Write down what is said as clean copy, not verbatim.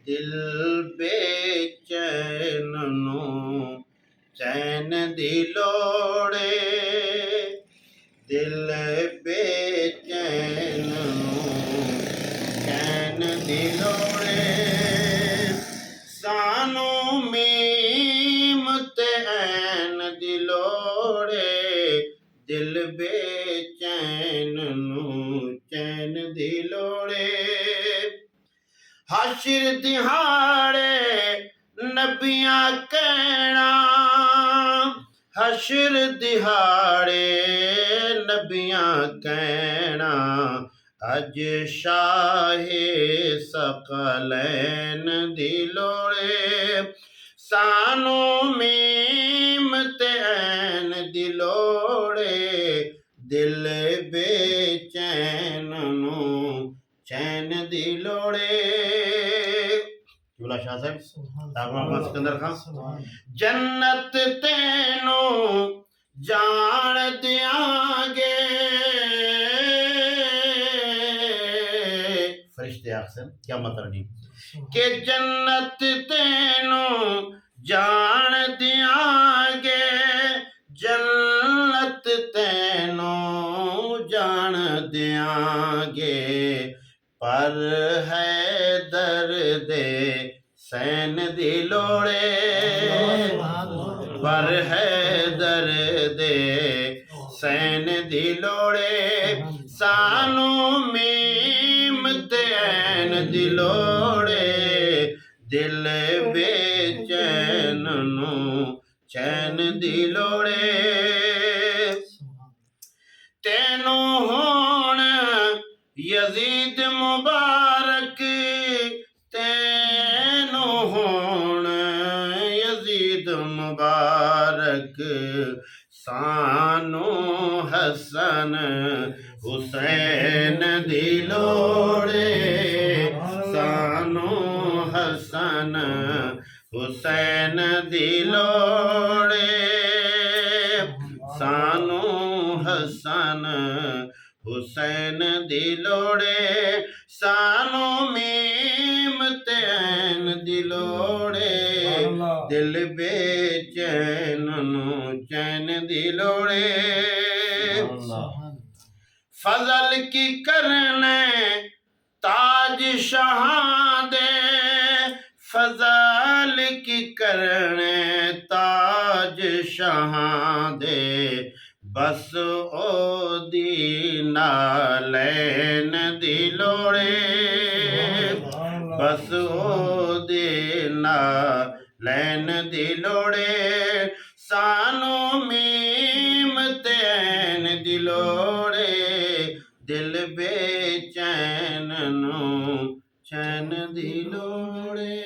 ਦਿਲ ਬੇਚੈਨ ਨੂੰ ਚੈਨ ਦੀ ਲੋੜੇ, ਦਿਲ ਬੇਚੈਨ ਨੂੰ ਚੈਨ ਦੀ ਲੋੜੇ, ਸਾਨੂੰ ਮੀਮ ਤੇ ਐਨ ਦੀ ਲੋੜੇ, ਦਿਲ ਬੇਚੈਨ ਨੂੰ ਚੈਨ ਦੀ ਲੋੜੇ। ਹਸ਼ਰ ਦਿਹਾੜੇ ਨਬੀਆਂ ਕਹਿਣਾ, ਹਸ਼ਰ ਦਿਹਾੜੇ ਨਬੀਆਂ ਕਹਿਣਾ, ਅੱਜ ਸ਼ਾਹੇ ਸਕਲੈਨ ਦੀ ਲੋੜੇ, ਸਾਨੂੰ ਮੀਮ ਤੇ ਐਨ ਦੀ ਲੋੜੇ, ਦਿਲ ਬੇਚੈਨ ਨੂੰ ਚੈਨ ਦੀ ਲੋੜੇ। ਚੋਲਾ ਸ਼ਾਹ ਸਾਹਿਬ ਆਪਣਾ ਸਿਕੰਦਰ ਖਾਨ। ਜੰਨਤ ਤੈਨੂੰ ਜਾਣ ਦਿਆਂਗੇ, ਫਰਿਸ਼ਤੇ ਆਖਦੇ ਕਿਆ ਮਤਲਬ ਨਹੀਂ ਕਿ ਜੰਨਤ ਤੈਨੂੰ ਜਾਣ ਦਿਆਂਗੇ, ਜੰਨਤ ਤੈਨੂੰ ਜਾਣ ਦਿਆਂਗੇ, ਪਰ ਹੈ ਦਰਦੇ ਸੈਨ ਦੀ ਲੋੜੇ, ਪਰ ਹੈ ਦਰਦੇ ਸੈਨ ਦੀ ਲੋੜੇ, ਸਾਨੂੰ ਮੀਮ ਤੇ ਐਨ ਦੀ ਲੋੜੇ, ਦਿਲ ਬੇਚੈਨ ਨੂੰ ਚੈਨ ਦੀ ਲੋੜੇ। ਤੈਨੂੰ ਹੁਣ ਯਜ਼ੀਦ ਮੁਬਾਰਕ, ਤੈਨੂੰ ਹੁਣ ਯਜ਼ੀਦ ਮੁਬਾਰਕ, ਸਾਨੂੰ ਹਸਨ ਹੁਸੈਨ ਦੀ ਲੋੜੇ, ਸਾਨੂੰ ਹਸਨ ਹੁਸੈਨ ਦੀ ਲੋੜੇ, ਸਾਨੂੰ ਹਸਨ ਹੁਸੈਨ ਦੀ ਲੋੜੇ, ਸਾਨੂੰ ਮੀਮ ਤੇ ਐਨ ਦੀ ਲੋੜੇ, ਦਿਲ ਬੇਚੈਨ ਨੂੰ ਚੈਨ ਦੀ ਲੋੜੇ। ਫਜ਼ਲ ਕੀ ਕਰਨੇ ਤਾਜ ਸ਼ਾਹਾਂ ਦੇ, ਫਜ਼ਲ ਕੀ ਕਰਨੇ ਤਾਜ ਸ਼ਾਹਾਂ ਦੇ, ਬਸ ਉਹਦੀ ਨਾਲੈਨ ਦੀ ਲੋੜੇ, ਬਸ ਉਹਦੇ ਨਾਲੈਨ ਦੀ ਲੋੜੇ, ਸਾਨੂੰ ਮੀਮ ਤੇ ਐਨ ਦੀ ਲੋੜੇ, ਦਿਲ ਬੇਚੈਨ ਨੂੰ ਚੈਨ ਦੀ ਲੋੜੇ।